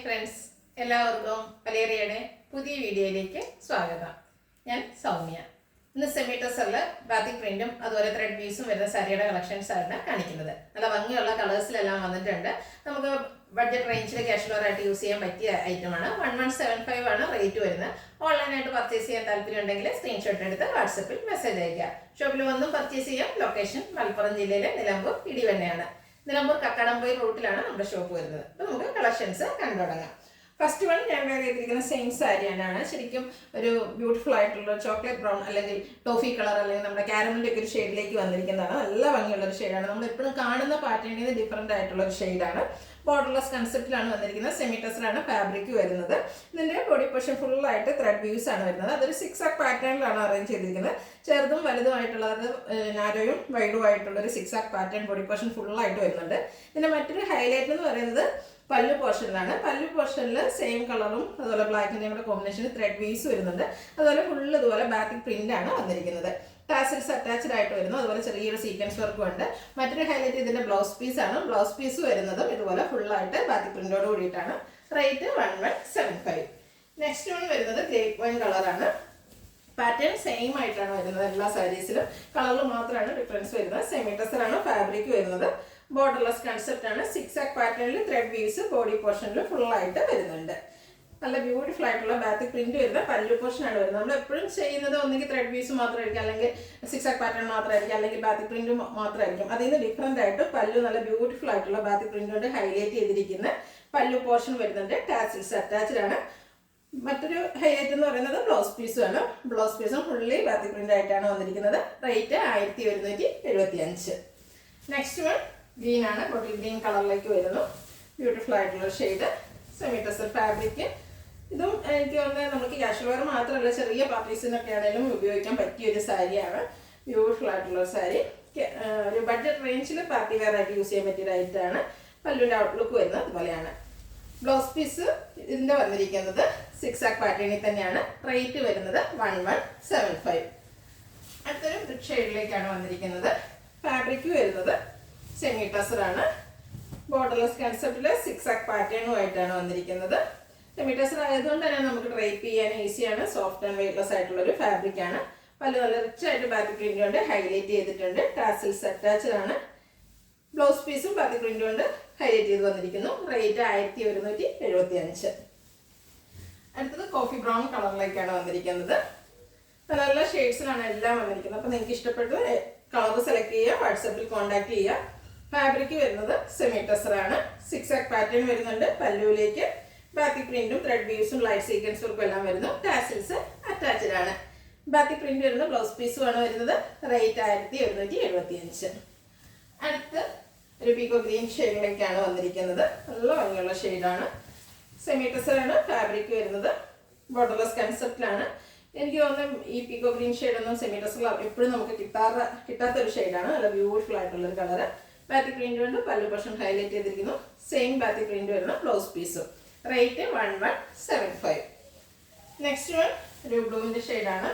Friends, എല്ലാവർക്കും വലേറിയയുടെ പുതിയ വീഡിയോയിലേക്ക് സ്വാഗതം. ഞാൻ സൗമ്യ. ഇന്ന് സെമി ടെസറിൽ ബാത്തിക് പ്രിന്റും അതുപോലെ ത്രെഡ് പീസും വരുന്ന സാരിയുടെ കളക്ഷൻസ് ആണ് കാണിക്കുന്നത്. നല്ല ഭംഗിയുള്ള കളേഴ്സിലെല്ലാം വന്നിട്ടുണ്ട്. നമുക്ക് ബഡ്ജറ്റ് റേഞ്ചിൽ ക്യാഷ്വൽ ആയിട്ട് യൂസ് ചെയ്യാൻ പറ്റിയ ഐറ്റമാണ്. 1175 ആണ് റേറ്റ് വരുന്നത്. ഓൺലൈനായിട്ട് പർച്ചേസ് ചെയ്യാൻ താല്പര്യം ഉണ്ടെങ്കിൽ സ്ക്രീൻഷോട്ട് എടുത്ത് വാട്സപ്പിൽ മെസ്സേജ് അയക്കുക. ഷോപ്പിൽ വന്നും പർച്ചേസ് ചെയ്യാം. ലൊക്കേഷൻ മലപ്പുറം ജില്ലയിലെ നിലമ്പൂർ ഇടിവണ്ണയാണ്. നിലമ്പൂർ കക്കാടംപൊയിൽ റൂട്ടിലാണ് നമ്മുടെ ഷോപ്പ് വരുന്നത്. അപ്പോൾ നമുക്ക് കളക്ഷൻസ് കണ്ടു തുടങ്ങാം. ഫസ്റ്റ് വൺ ഞാൻ വേറെ ചെയ്തിരിക്കുന്ന സെയിം സാരിയാണ്. ശരിക്കും ഒരു ബ്യൂട്ടിഫുൾ ആയിട്ടുള്ള ചോക്ലേറ്റ് ബ്രൗൺ അല്ലെങ്കിൽ ടോഫി കളർ അല്ലെങ്കിൽ നമ്മുടെ കാരമലിൻ്റെ ഒക്കെ ഒരു ഷെയ്ഡിലേക്ക് വന്നിരിക്കുന്നതാണ്. നല്ല ഭംഗിയുള്ളൊരു ഷെയ്ഡാണ്. നമ്മൾ എപ്പോഴും കാണുന്ന പാറ്റേണിൽ നിന്ന് ഡിഫറെൻ്റ് ആയിട്ടുള്ള ഒരു ഷെയ്ഡാണ്. ബോർഡർലെസ് കൺസെപ്റ്റിലാണ് വന്നിരിക്കുന്നത്. സെമി ടെസറാണ് ഫാബ്രിക് വരുന്നത്. ഇതിൻ്റെ ബോഡി പോർഷൻ ഫുള്ളായിട്ട് ത്രെഡ് വ്യൂസ് ആണ് വരുന്നത്. അതൊരു 6 ആക്ക് പാറ്റേണിലാണ് അറേഞ്ച് ചെയ്തിരിക്കുന്നത്. ചെറുതും വലുതുമായിട്ടുള്ളത് നാരോയും വൈഡും ആയിട്ടുള്ള ഒരു 6 ആക്ക് പാറ്റേൺ ബോഡി പോർഷൻ ഫുള്ളായിട്ട് വരുന്നുണ്ട്. ഇതിൻ്റെ മറ്റൊരു ഹൈലൈറ്റ് എന്ന് പറയുന്നത് പല്ലു പോർഷനിലാണ്. പല്ലു പോർഷനിൽ സെയിം കളറും അതുപോലെ ബ്ലാക്കിൻ്റെയും കൂടെ കോമ്പിനേഷനിൽ ത്രെഡ് വീസ് വരുന്നുണ്ട്. അതുപോലെ ഫുള്ള് ഇതുപോലെ ബാത്തിക് പ്രിന്റ് ആണ് വന്നിരിക്കുന്നത്. ടാസിൽസ് അറ്റാച്ച്ഡ് ആയിട്ട് വരുന്നു. അതുപോലെ ചെറിയൊരു സീക്വൻസ് വർക്കും ഉണ്ട്. മറ്റൊരു ഹൈലൈറ്റ് ഇതിന്റെ ബ്ലൗസ് പീസ് ആണ്. ബ്ലൗസ് പീസ് വരുന്നതും ഇതുപോലെ ഫുള്ളായിട്ട് ബാത്തിക് പ്രിന്റോട് കൂടിയിട്ടാണ്. റേറ്റ് 1175. നെക്സ്റ്റ് വൺ വരുന്നത് ഗ്രേപ്പ് വൈൻ കളറാണ്. പാറ്റേൺ സെയിം ആയിട്ടാണ് വരുന്നത്. എല്ലാ സാരീസിലും കളറിൽ മാത്രമാണ് ഡിഫറൻസ് വരുന്നത്. സെമി ടെസറാണ് ഫാബ്രിക് വരുന്നത്. ബോർഡർലെസ് കൺസെപ്റ്റ് ആണ്. 6 ആക്ക് പാറ്റേണിൽ ത്രെഡ് വീവ്സ് ബോഡി പോർഷനിൽ ഫുള്ളായിട്ട് വരുന്നുണ്ട്. നല്ല ബ്യൂട്ടിഫുൾ ആയിട്ടുള്ള ബാത്തിക് പ്രിന്റ് വരുന്ന പല്ലു പോർഷൻ ആണ് വരുന്നത്. നമ്മൾ എപ്പോഴും ചെയ്യുന്നത് ഒന്നെങ്കിൽ ത്രെഡ് വീവ്സ് മാത്രമായിരിക്കും, അല്ലെങ്കിൽ 6 ആക്ക് പാറ്റേൺ മാത്രമായിരിക്കും, അല്ലെങ്കിൽ ബാത്തിക് പ്രിന്റ് മാത്രമായിരിക്കും. അതിൽ നിന്ന് ഡിഫറെൻ്റ് ആയിട്ട് പല്ലു നല്ല ബ്യൂട്ടിഫുൾ ആയിട്ടുള്ള ബാത്തിക് പ്രിന്റ് കൊണ്ട് ഹൈലൈറ്റ് ചെയ്തിരിക്കുന്ന പല്ലു പോർഷൻ വരുന്നുണ്ട്. ടാസിൽസ് അറ്റാച്ച്ഡ് ആണ്. മറ്റൊരു ഹൈലൈറ്റ് എന്ന് പറയുന്നത് ബ്ലൗസ് പീസും ആണ്. ബ്ലൗസ് പീസും ഫുള്ളി ബാത്തിക് പ്രിന്റ് ആയിട്ടാണ് വന്നിരിക്കുന്നത്. റേറ്റ് 1175. നെക്സ്റ്റ് വൺ ഗ്രീൻ ആണ്. ബോട്ടിൽ ഗ്രീൻ കളറിലേക്ക് വരുന്നു. ബ്യൂട്ടിഫുൾ ആയിട്ടുള്ള ഷെയ്ഡ്. Semi tussar fabric. ഇതും എനിക്ക് തോന്നുന്നത് നമുക്ക് ക്യാഷ്വൽ വെയർ മാത്രമല്ല ചെറിയ പാർട്ടീസിനൊക്കെ ആണെങ്കിലും ഉപയോഗിക്കാൻ പറ്റിയ ഒരു സാരിയാണ്. ബ്യൂട്ടിഫുൾ ആയിട്ടുള്ള സാരി. ഒരു ബഡ്ജറ്റ് റേഞ്ചിൽ പാർട്ടി വെയർ ആയിട്ട് യൂസ് ചെയ്യാൻ പറ്റിയ ഐറ്റാണ്. പല്ലുവിൻ്റെ ഔട്ട്ലുക്ക് വരുന്നത് അതുപോലെയാണ്. ബ്ലൗസ് പീസ് ഇതിൻ്റെ വന്നിരിക്കുന്നത് 6 ആക്ക് പാറ്റേണിൽ തന്നെയാണ്. റേറ്റ് വരുന്നത് 1175. അടുത്തൊരു ബ്രിക്ക് ഷെയ്ഡിലേക്കാണ് വന്നിരിക്കുന്നത്. ഫാബ്രിക് വരുന്നത് സെമി ടെസറാണ്. ബോർഡർലെസ് കൺസെപ്റ്റിൽ 6 ആക്ക് പാറ്റേണുമായിട്ടാണ് വന്നിരിക്കുന്നത്. സെമി ടെസർ ആയതുകൊണ്ട് തന്നെ നമുക്ക് ഡ്രൈപ്പ് ചെയ്യാൻ ഈസിയാണ്. സോഫ്റ്റ് ആൻഡ് വെയ്റ്റ്ലെസ് ആയിട്ടുള്ള ഒരു ഫാബ്രിക് ആണ്. പല നല്ല റിച്ച് ആയിട്ട് ബാത്തിക് പ്രിന്റ് കൊണ്ട് ഹൈലൈറ്റ് ചെയ്തിട്ടുണ്ട്. ടാസിൽസ് അറ്റാച്ച്ഡ് ആണ്. ബ്ലൗസ് പീസും ബാത്തിക് പ്രിന്റ് കൊണ്ട് ഹൈലൈറ്റ് ചെയ്ത് വന്നിരിക്കുന്നു. റേറ്റ് 1175. അടുത്തത് കോഫി ബ്രൗൺ കളറിലേക്കാണ് വന്നിരിക്കുന്നത്. നല്ല നല്ല ഷെയ്ഡ്സിലാണ് എല്ലാം വന്നിരിക്കുന്നത്. അപ്പോൾ നിങ്ങൾക്ക് ഇഷ്ടപ്പെട്ട കളർ സെലക്ട് ചെയ്യുക, വാട്സപ്പിൽ കോൺടാക്ട് ചെയ്യുക. ഫാബ്രിക് വരുന്നത് സെമി ടെസറാണ്. 6 ആക്ക് പാറ്റേൺ വരുന്നുണ്ട്. പല്ലുവിലേക്ക് ബാത്തിക് പ്രിന്റും ത്രെഡ് വീവ്സും ലൈറ്റ് സീക്വൻസ് വർക്കും എല്ലാം വരുന്നു. ടാസിൽസ് അറ്റാച്ച്ഡ് ആണ്. ബാത്തിക് പ്രിന്റ് വരുന്ന ബ്ലൗസ് പീസും ആണ് വരുന്നത്. റേറ്റ് 1175. അടുത്ത് ഒരു പീക്കോ ഗ്രീൻ ഷെയ്ഡിലേക്കാണ് വന്നിരിക്കുന്നത്. നല്ല ഭംഗിയുള്ള ഷെയ്ഡാണ്. സെമി ടെസറാണ് ഫാബ്രിക് വരുന്നത്. ബോർഡർലെസ് കൺസെപ്റ്റിലാണ്. എനിക്ക് തോന്നുന്നു ഈ പീക്കോ ഗ്രീൻ ഷെയ്ഡൊന്നും സെമി ടെസറിൽ എപ്പോഴും നമുക്ക് കിട്ടാത്തൊരു ഷെയ്ഡാണ്. നല്ല ബ്യൂട്ടിഫുൾ ആയിട്ടുള്ളൊരു കളറ്. ബാത്തിക് പ്രിന്റ് കൊണ്ട് പല്ലു പോർഷൻ ഹൈലൈറ്റ് ചെയ്തിരിക്കുന്നു. സെയിം ബാത്തിക് പ്രിന്റ് വരുന്ന ബ്ലൗസ് പീസും. റേറ്റ് 1175. നെക്സ്റ്റ് വൺ ഒരു ബ്ലൂവിൻ്റെ ഷെയ്ഡാണ്.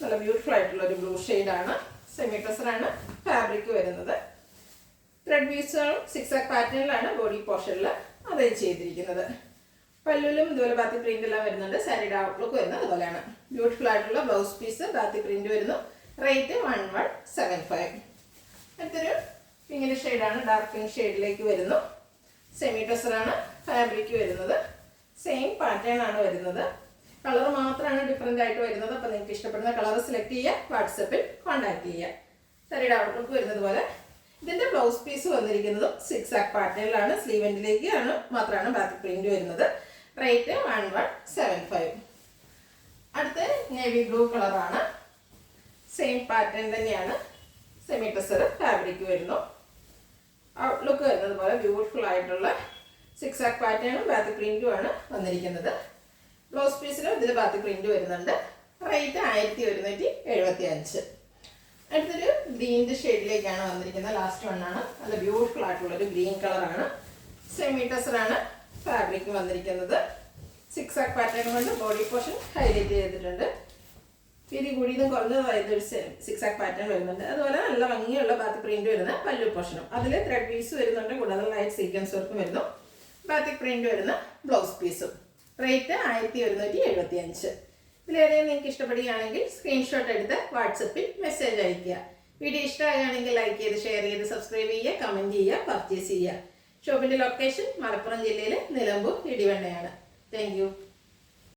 നല്ല ബ്യൂട്ടിഫുൾ ആയിട്ടുള്ള ഒരു ബ്ലൂ ഷെയ്ഡാണ്. സെമി ടെസറാണ് ഫാബ്രിക് വരുന്നത്. ത്രെഡ് വീവ്സ് 6 ആക്ക് പാറ്റേണിലാണ് ബോഡി പോർഷനിൽ അറേഞ്ച് ചെയ്തിരിക്കുന്നത്. പല്ലുവിലും ഇതുപോലെ ബാത്തിക് പ്രിന്റ് എല്ലാം വരുന്നുണ്ട്. സാരിയുടെ ഔട്ട്ലുക്ക് വരുന്നത് അതുപോലെയാണ്. ബ്യൂട്ടിഫുൾ ആയിട്ടുള്ള ബ്ലൗസ് പീസ് ബാത്തിക് പ്രിന്റ് വരുന്നു. റേറ്റ് 1175. അടുത്തൊരു പിങ്കിൻ്റെ ഷെയ്ഡാണ്. ഡാർക്ക് പിങ്ക് ഷെയ്ഡിലേക്ക് വരുന്നു. സെമി ടെസറാണ് ഫാബ്രിക് വരുന്നത്. സെയിം പാറ്റേൺ ആണ് വരുന്നത്. കളർ മാത്രമാണ് ഡിഫറെൻ്റ് ആയിട്ട് വരുന്നത്. അപ്പോൾ നിങ്ങൾക്ക് ഇഷ്ടപ്പെടുന്ന കളർ സെലക്ട് ചെയ്യുക, വാട്സപ്പിൽ കോൺടാക്ട് ചെയ്യുക. സാരിയുടെ ഔട്ട്ലുക്ക് വരുന്നത് പോലെ. ഇതിൻ്റെ ബ്ലൗസ് പീസ് വന്നിരിക്കുന്നതും 6 ആക്ക് പാറ്റേണിലാണ്. സ്ലീവ് എൻഡിലേക്ക് മാത്രമാണ് ബാത്തിക് പ്രിന്റ് വരുന്നത്. റേറ്റ് 1175. അടുത്ത് നേവി ബ്ലൂ കളറാണ്. സെയിം പാറ്റേൺ തന്നെയാണ്. സെമി ടെസർ ഫാബ്രിക് വരുന്നു. ഔട്ട്ലുക്ക് വരുന്നത് പോലെ ബ്യൂട്ടിഫുൾ ആയിട്ടുള്ള 6 ആക്ക് പാറ്റേണും ബാത്തിക് പ്രിന്റും ആണ് വന്നിരിക്കുന്നത്. ബ്ലൗസ് പീസിലും ഇതിൽ ബാത്തിക് പ്രിന്റ് വരുന്നുണ്ട്. റേറ്റ് 1175. അടുത്തൊരു ഗ്രീൻ്റെ ഷെയ്ഡിലേക്കാണ് വന്നിരിക്കുന്നത്. ലാസ്റ്റ് വണ്ണാണ്. നല്ല ബ്യൂട്ടിഫുൾ ആയിട്ടുള്ളൊരു ഗ്രീൻ കളറാണ്. സെമി ടെസറാണ് ഫാബ്രിക് വന്നിരിക്കുന്നത്. 6 ആക്ക് പാറ്റേൺ കൊണ്ട് ബോഡി പോർഷൻ ഹൈലൈറ്റ് ചെയ്തിട്ടുണ്ട്. വീതി കൂടിയതും കുറഞ്ഞതായതൊരു 6 ആക്ക് പാറ്റേൺ വരുന്നുണ്ട്. അതുപോലെ നല്ല ഭംഗിയുള്ള ബാത്തിക് പ്രിന്റ് വരുന്ന പല്ലു പോർഷനും അതിൽ ത്രെഡ് പീസ് വരുന്നുണ്ട്. കൂടാതെ ലൈറ്റ് സീക്വൻസ് വർക്കും വരുന്നു. ബാത്തിക് പ്രിന്റ് വരുന്ന ബ്ലൗസ് പീസും. റേറ്റ് 1175. ഇതിലേതെങ്കിലും നിങ്ങൾക്ക് ഇഷ്ടപ്പെടുകയാണെങ്കിൽ സ്ക്രീൻഷോട്ട് എടുത്ത് വാട്സപ്പിൽ മെസ്സേജ് അയയ്ക്കുക. വീഡിയോ ഇഷ്ടമാകുകയാണെങ്കിൽ ലൈക്ക് ചെയ്ത്, ഷെയർ ചെയ്ത്, സബ്സ്ക്രൈബ് ചെയ്യുക, കമൻറ്റ് ചെയ്യുക, പർച്ചേസ് ചെയ്യുക. ഷോപ്പിൻ്റെ ലൊക്കേഷൻ മലപ്പുറം ജില്ലയിലെ നിലമ്പൂർ ഇടിവണ്ണയാണ്. Thank you.